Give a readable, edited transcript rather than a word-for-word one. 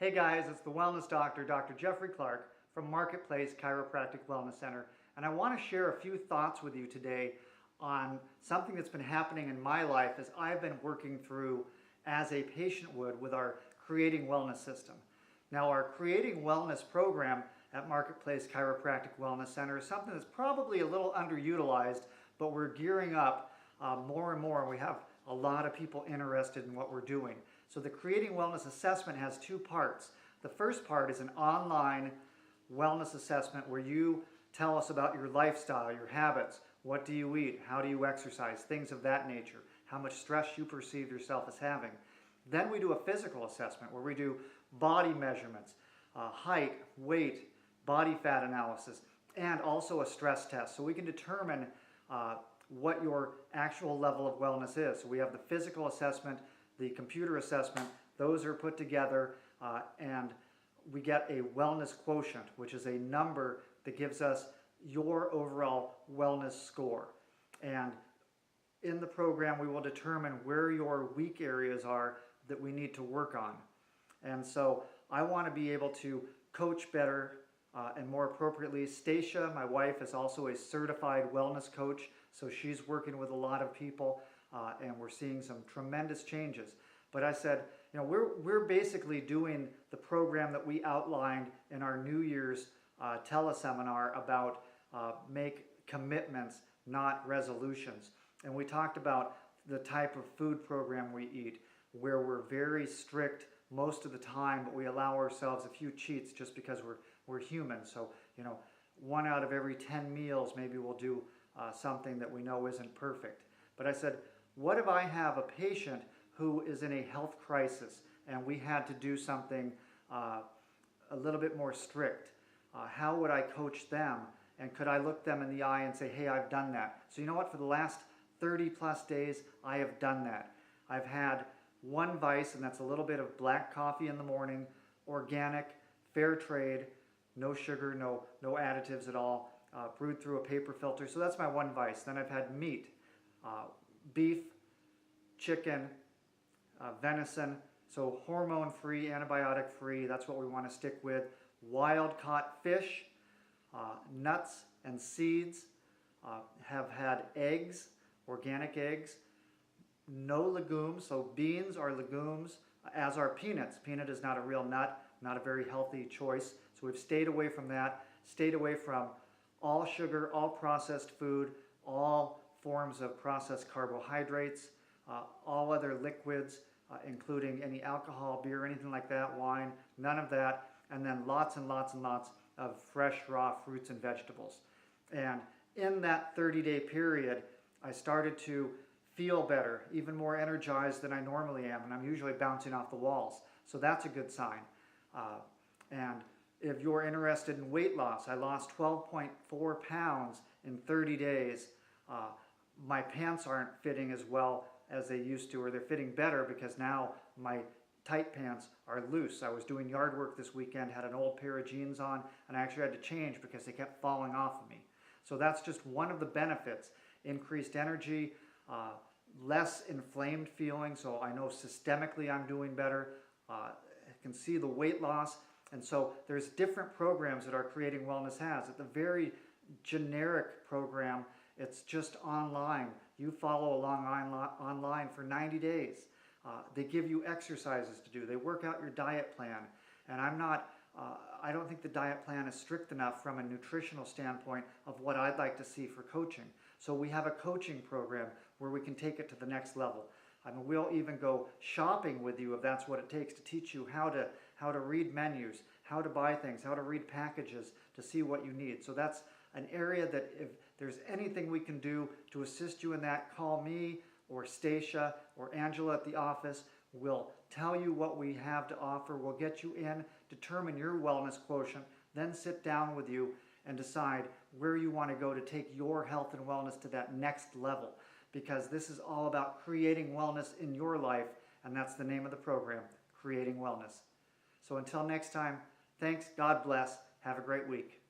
Hey guys, it's the Wellness Doctor, Dr. Jeffrey Clark from Marketplace Chiropractic Wellness Center, and I want to share a few thoughts with you today on something that's been happening in my life as I've been working through as a patient would with our Creating Wellness system. Now, our Creating Wellness program at Marketplace Chiropractic Wellness Center is something that's probably a little underutilized, but we're gearing up more and more. We have a lot of people interested in what we're doing. So the Creating Wellness assessment has two parts. The first part is an online wellness assessment where you tell us about your lifestyle, your habits, what do you eat, how do you exercise, things of that nature, how much stress you perceive yourself as having. Then we do a physical assessment where we do body measurements, height, weight, body fat analysis, and also a stress test. So we can determine what your actual level of wellness is. So we have the physical assessment, the computer assessment, those are put together and we get a wellness quotient, which is a number that gives us your overall wellness score. And in the program, we will determine where your weak areas are that we need to work on. And so I want to be able to coach better and more appropriately. Stacia, my wife, is also a certified wellness coach, so she's working with a lot of people and we're seeing some tremendous changes. But I said, you know, we're basically doing the program that we outlined in our New Year's teleseminar about make commitments, not resolutions. And we talked about the type of food program we eat, where we're very strict most of the time, but we allow ourselves a few cheats just because we're human. So, you know, 1 out of every 10 meals, maybe we'll do something that we know isn't perfect. But I said, what if I have a patient who is in a health crisis and we had to do something a little bit more strict? How would I coach them? And could I look them in the eye and say, hey, I've done that. So you know what? For the last 30 plus days, I have done that. I've had one vice, and that's a little bit of black coffee in the morning, organic, fair trade, no sugar, no additives at all, brewed through a paper filter. So that's my one vice. Then I've had meat, beef, chicken, venison, so hormone-free, antibiotic-free, that's what we want to stick with. Wild-caught fish, nuts and seeds, have had eggs, organic eggs, no legumes, so beans are legumes, as are peanuts. Peanut is not a real nut, not a very healthy choice, so we've stayed away from that, stayed away from all sugar, all processed food, all forms of processed carbohydrates, all other liquids, including any alcohol, beer, anything like that, wine, none of that, and then lots and lots and lots of fresh, raw fruits and vegetables. And in that 30-day period, I started to feel better, even more energized than I normally am, and I'm usually bouncing off the walls. So that's a good sign. And if you're interested in weight loss, I lost 12.4 pounds in 30 days. My pants aren't fitting as well as they used to, or they're fitting better because now my tight pants are loose. I was doing yard work this weekend, had an old pair of jeans on, and I actually had to change because they kept falling off of me. So that's just one of the benefits. Increased energy, less inflamed feeling, so I know systemically I'm doing better. I can see the weight loss, and so there's different programs that our Creating Wellness has. At the very generic program, it's just online. You follow along online for 90 days. They give you exercises to do. They work out your diet plan, and I don't think the diet plan is strict enough from a nutritional standpoint of what I'd like to see for coaching. So we have a coaching program where we can take it to the next level. I mean, we'll even go shopping with you if that's what it takes to teach you how to read menus, how to buy things, how to read packages to see what you need. So that's an area that if there's anything we can do to assist you in that, call me or Stacia or Angela at the office. We'll tell you what we have to offer. We'll get you in, determine your wellness quotient, then sit down with you and decide where you want to go to take your health and wellness to that next level. Because this is all about creating wellness in your life, and that's the name of the program, Creating Wellness. So until next time, thanks, God bless, have a great week.